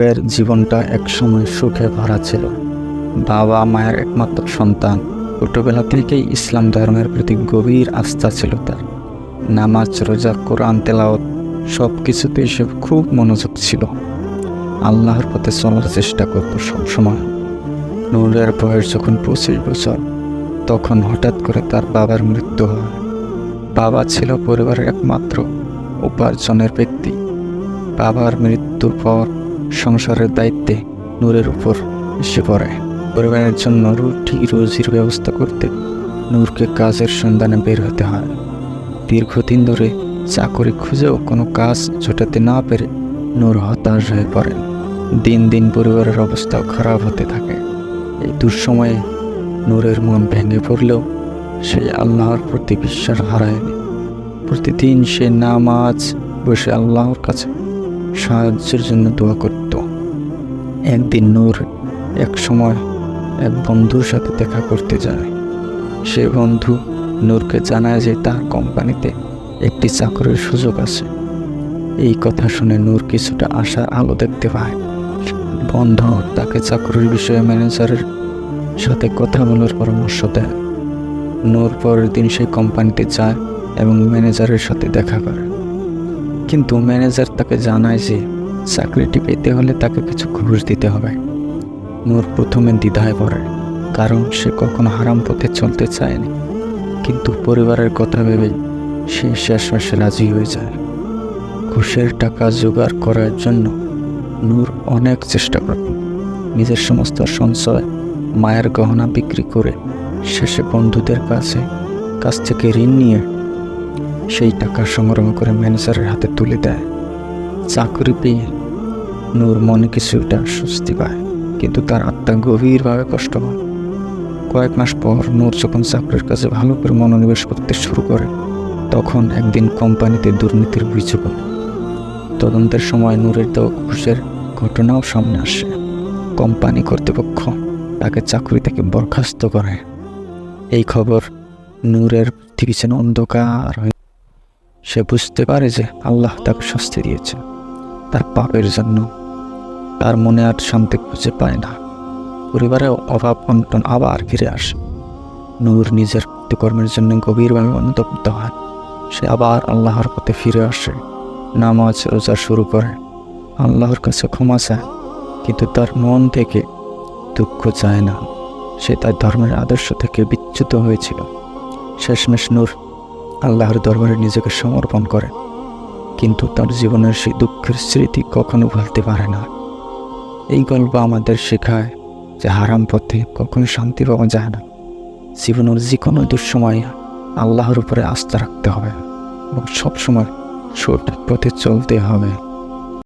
এর জীবনটা একসময় সুখে ভরা ছিল। বাবা মায়ের একমাত্র সন্তান। ছোটবেলা থেকেই ইসলাম ধর্মের প্রতি গভীর আস্থা ছিল তার। নামাজ, রোজা, কোরআন তেলাওয়াত সব কিছুতেই সে খুব মনোযোগ ছিল। আল্লাহর পথে চলার চেষ্টা করত সবসময়। নূরের বয়স যখন 25 বছর, তখন হঠাৎ করে তার বাবার মৃত্যু হয়। বাবা ছিল পরিবারের একমাত্র উপার্জনের ব্যক্তি। বাবার মৃত্যুর পর সংসারের দায়িত্বে নূরের উপর এসে পড়ে। পরিবারের জন্য রুজির ব্যবস্থা করতে নূরকে কাজের সন্ধানে বের হতে হয়। দীর্ঘদিন ধরে চাকরি খুঁজেও কোনো কাজ জোটাতে না পেরে নূর হতাশ হয়ে পড়েন। দিন দিন পরিবারের অবস্থাও খারাপ হতে থাকে। এই দুঃসময়ে নূরের মন ভেঙে পড়লেও সে আল্লাহর প্রতি বিশ্বাস হারায়নি। প্রতিদিন সে নামাজ বসে আল্লাহর কাছে সাহায্যের জন্য দোয়া করত। একদিন নূর এক সময় এক বন্ধুর সাথে দেখা করতে যায়। সে বন্ধু নূরকে জানায় যে তার কোম্পানিতে একটি চাকরির সুযোগ আছে। এই কথা শুনে নূর কিছুটা আশার আলো দেখতে পায়। বন্ধু তাকে চাকরির বিষয়ে ম্যানেজারের সাথে কথা বলার পরামর্শ দেয়। নূর পরের দিন সেই কোম্পানিতে যায় এবং ম্যানেজারের সাথে দেখা করে। কিন্তু ম্যানেজার তাকে জানায় যে চাকরিটি পেতে হলে তাকে কিছু ঘুষ দিতে হবে। নূর প্রথমে দ্বিধায় পড়ে, কারণ সে কখনো হারাম পথে চলতে চায়নি। কিন্তু পরিবারের কথা ভেবে সে শেষমেশে রাজি হয়ে যায়। ঘুষের টাকা জোগাড় করার জন্য নূর অনেক চেষ্টা করে। নিজের সমস্ত সঞ্চয়, মায়ের গহনা বিক্রি করে শেষে বন্ধুদের কাছ থেকে ঋণ নিয়ে সেই টাকা সংগ্রহ করে ম্যানেজারের হাতে তুলে দেয়। চাকরি পেয়ে নূর মনে কিছুটা স্বস্তি পায়, কিন্তু তার আত্মা গভীরভাবে কষ্ট হয়। কয়েক মাস পর নূর যখন চাকরির কাজে ভালো করে মনোনিবেশ করতে শুরু করে, তখন একদিন কোম্পানিতে দুর্নীতির অভিযোগ হয়। তদন্তের সময় নূরের দেওয়া ঘুষের ঘটনাও সামনে আসে। কোম্পানি কর্তৃপক্ষ তাকে চাকরি থেকে বরখাস্ত করে। এই খবর নূরের পৃথিবী যেন অন্ধকার হয়ে। সে বুঝতে পারে যে আল্লাহ তাকে শাস্তি দিয়েছে তার পাপের জন্য। তার মনে আর শান্তি খুঁজে পায় না। পরিবারের অভাব অনটন আবার ফিরে আসে। নূর নিজের কর্মের জন্য গভীরভাবে অনুতপ্ত হয়। সে আবার আল্লাহর পথে ফিরে আসে, নামাজ রোজা শুরু করে, আল্লাহর কাছে ক্ষমা চায়, কিন্তু তার মন থেকে দুঃখ চায় না। সে তার ধর্মের আদর্শ থেকে বিচ্যুত হয়েছিল। শেষমেশ নূর আল্লাহর দরবারে নিজেকে সমর্পণ করে, কিন্তু তার জীবনের সেই দুঃখের স্মৃতি কখনো ভুলতে পারে না। এই গল্প আমাদের শেখায় যে হারাম পথে কখনো শান্তি পাওয়া যায় না। জীবনের যে কোনো দুঃসময় আল্লাহর উপরে আস্থা রাখতে হবে এবং সবসময় সঠিক পথে চলতে হবে।